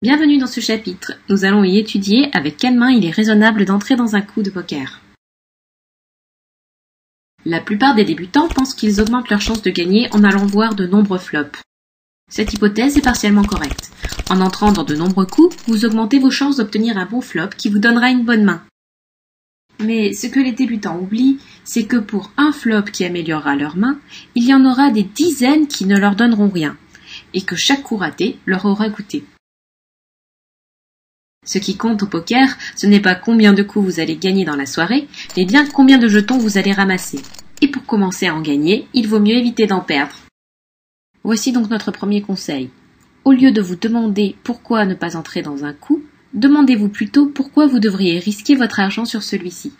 Bienvenue dans ce chapitre, nous allons y étudier avec quelle main il est raisonnable d'entrer dans un coup de poker. La plupart des débutants pensent qu'ils augmentent leurs chances de gagner en allant voir de nombreux flops. Cette hypothèse est partiellement correcte. En entrant dans de nombreux coups, vous augmentez vos chances d'obtenir un bon flop qui vous donnera une bonne main. Mais ce que les débutants oublient, c'est que pour un flop qui améliorera leur main, il y en aura des dizaines qui ne leur donneront rien, et que chaque coup raté leur aura coûté. Ce qui compte au poker, ce n'est pas combien de coups vous allez gagner dans la soirée, mais bien combien de jetons vous allez ramasser. Et pour commencer à en gagner, il vaut mieux éviter d'en perdre. Voici donc notre premier conseil. Au lieu de vous demander pourquoi ne pas entrer dans un coup, demandez-vous plutôt pourquoi vous devriez risquer votre argent sur celui-ci.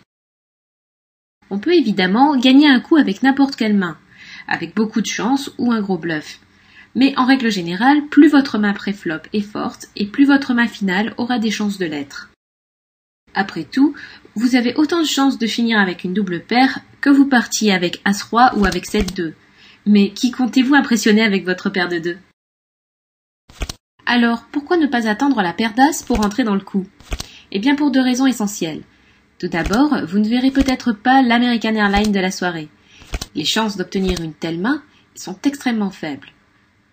On peut évidemment gagner un coup avec n'importe quelle main, avec beaucoup de chance ou un gros bluff. Mais en règle générale, plus votre main pré-flop est forte et plus votre main finale aura des chances de l'être. Après tout, vous avez autant de chances de finir avec une double paire que vous partiez avec As-Roi ou avec 7-2. Mais qui comptez-vous impressionner avec votre paire de 2 ? Alors, pourquoi ne pas attendre la paire d'As pour entrer dans le coup ? Eh bien pour deux raisons essentielles. Tout d'abord, vous ne verrez peut-être pas l'American Airlines de la soirée. Les chances d'obtenir une telle main sont extrêmement faibles.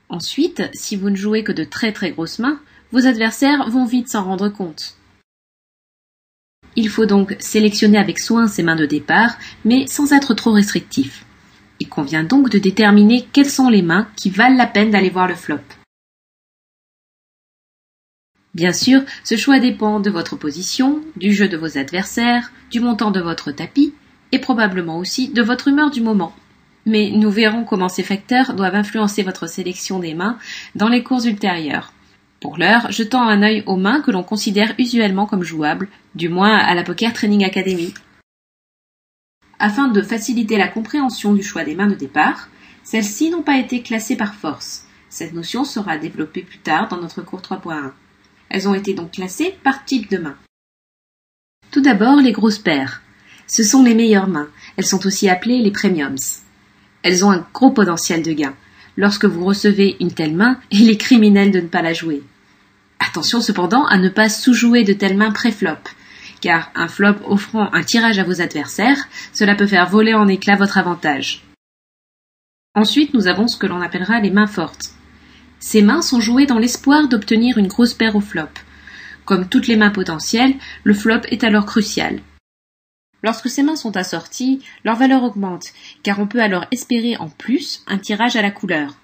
Ensuite, si vous ne jouez que de très très grosses mains, vos adversaires vont vite s'en rendre compte. Il faut donc sélectionner avec soin ces mains de départ, mais sans être trop restrictif. Il convient donc de déterminer quelles sont les mains qui valent la peine d'aller voir le flop. Bien sûr, ce choix dépend de votre position, du jeu de vos adversaires, du montant de votre tapis, et probablement aussi de votre humeur du moment. Mais nous verrons comment ces facteurs doivent influencer votre sélection des mains dans les cours ultérieurs. Pour l'heure, je tends un œil aux mains que l'on considère usuellement comme jouables, du moins à la Poker Training Academy. Afin de faciliter la compréhension du choix des mains de départ, celles-ci n'ont pas été classées par force. Cette notion sera développée plus tard dans notre cours 3.1. Elles ont été donc classées par type de main. Tout d'abord, les grosses paires. Ce sont les meilleures mains. Elles sont aussi appelées les premiums. Elles ont un gros potentiel de gain. Lorsque vous recevez une telle main, il est criminel de ne pas la jouer. Attention cependant à ne pas sous-jouer de telles mains pré-flop, car un flop offrant un tirage à vos adversaires, cela peut faire voler en éclats votre avantage. Ensuite, nous avons ce que l'on appellera les mains fortes. Ces mains sont jouées dans l'espoir d'obtenir une grosse paire au flop. Comme toutes les mains potentielles, le flop est alors crucial. Lorsque ces mains sont assorties, leur valeur augmente, car on peut alors espérer en plus un tirage à la couleur.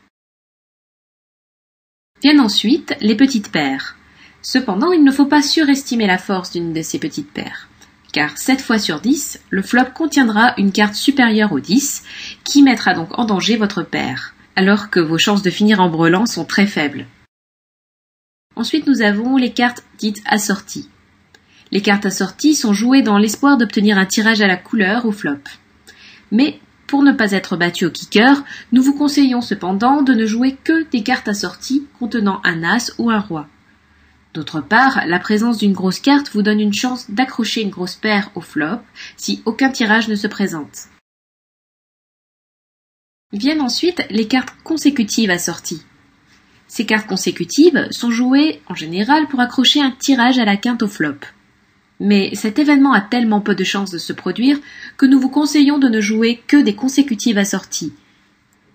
Viennent ensuite les petites paires. Cependant, il ne faut pas surestimer la force d'une de ces petites paires, car 7 fois sur 10, le flop contiendra une carte supérieure au 10, qui mettra donc en danger votre paire, alors que vos chances de finir en brelan sont très faibles. Ensuite, nous avons les cartes dites assorties. Les cartes assorties sont jouées dans l'espoir d'obtenir un tirage à la couleur au flop. Mais, pour ne pas être battu au kicker, nous vous conseillons cependant de ne jouer que des cartes assorties contenant un as ou un roi. D'autre part, la présence d'une grosse carte vous donne une chance d'accrocher une grosse paire au flop si aucun tirage ne se présente. Viennent ensuite les cartes consécutives assorties. Ces cartes consécutives sont jouées en général pour accrocher un tirage à la quinte au flop. Mais cet événement a tellement peu de chances de se produire que nous vous conseillons de ne jouer que des consécutives assorties.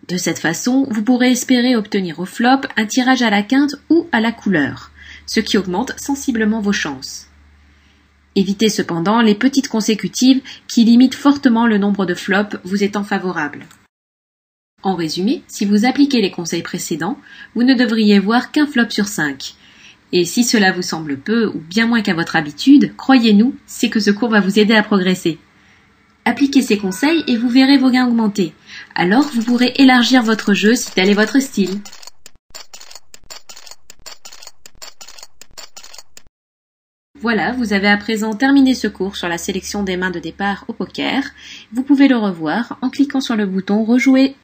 De cette façon, vous pourrez espérer obtenir au flop un tirage à la quinte ou à la couleur, ce qui augmente sensiblement vos chances. Évitez cependant les petites consécutives qui limitent fortement le nombre de flops vous étant favorables. En résumé, si vous appliquez les conseils précédents, vous ne devriez voir qu'un flop sur 5. Et si cela vous semble peu ou bien moins qu'à votre habitude, croyez-nous, c'est que ce cours va vous aider à progresser. Appliquez ces conseils et vous verrez vos gains augmenter. Alors vous pourrez élargir votre jeu si tel est votre style. Voilà, vous avez à présent terminé ce cours sur la sélection des mains de départ au poker. Vous pouvez le revoir en cliquant sur le bouton Rejouer.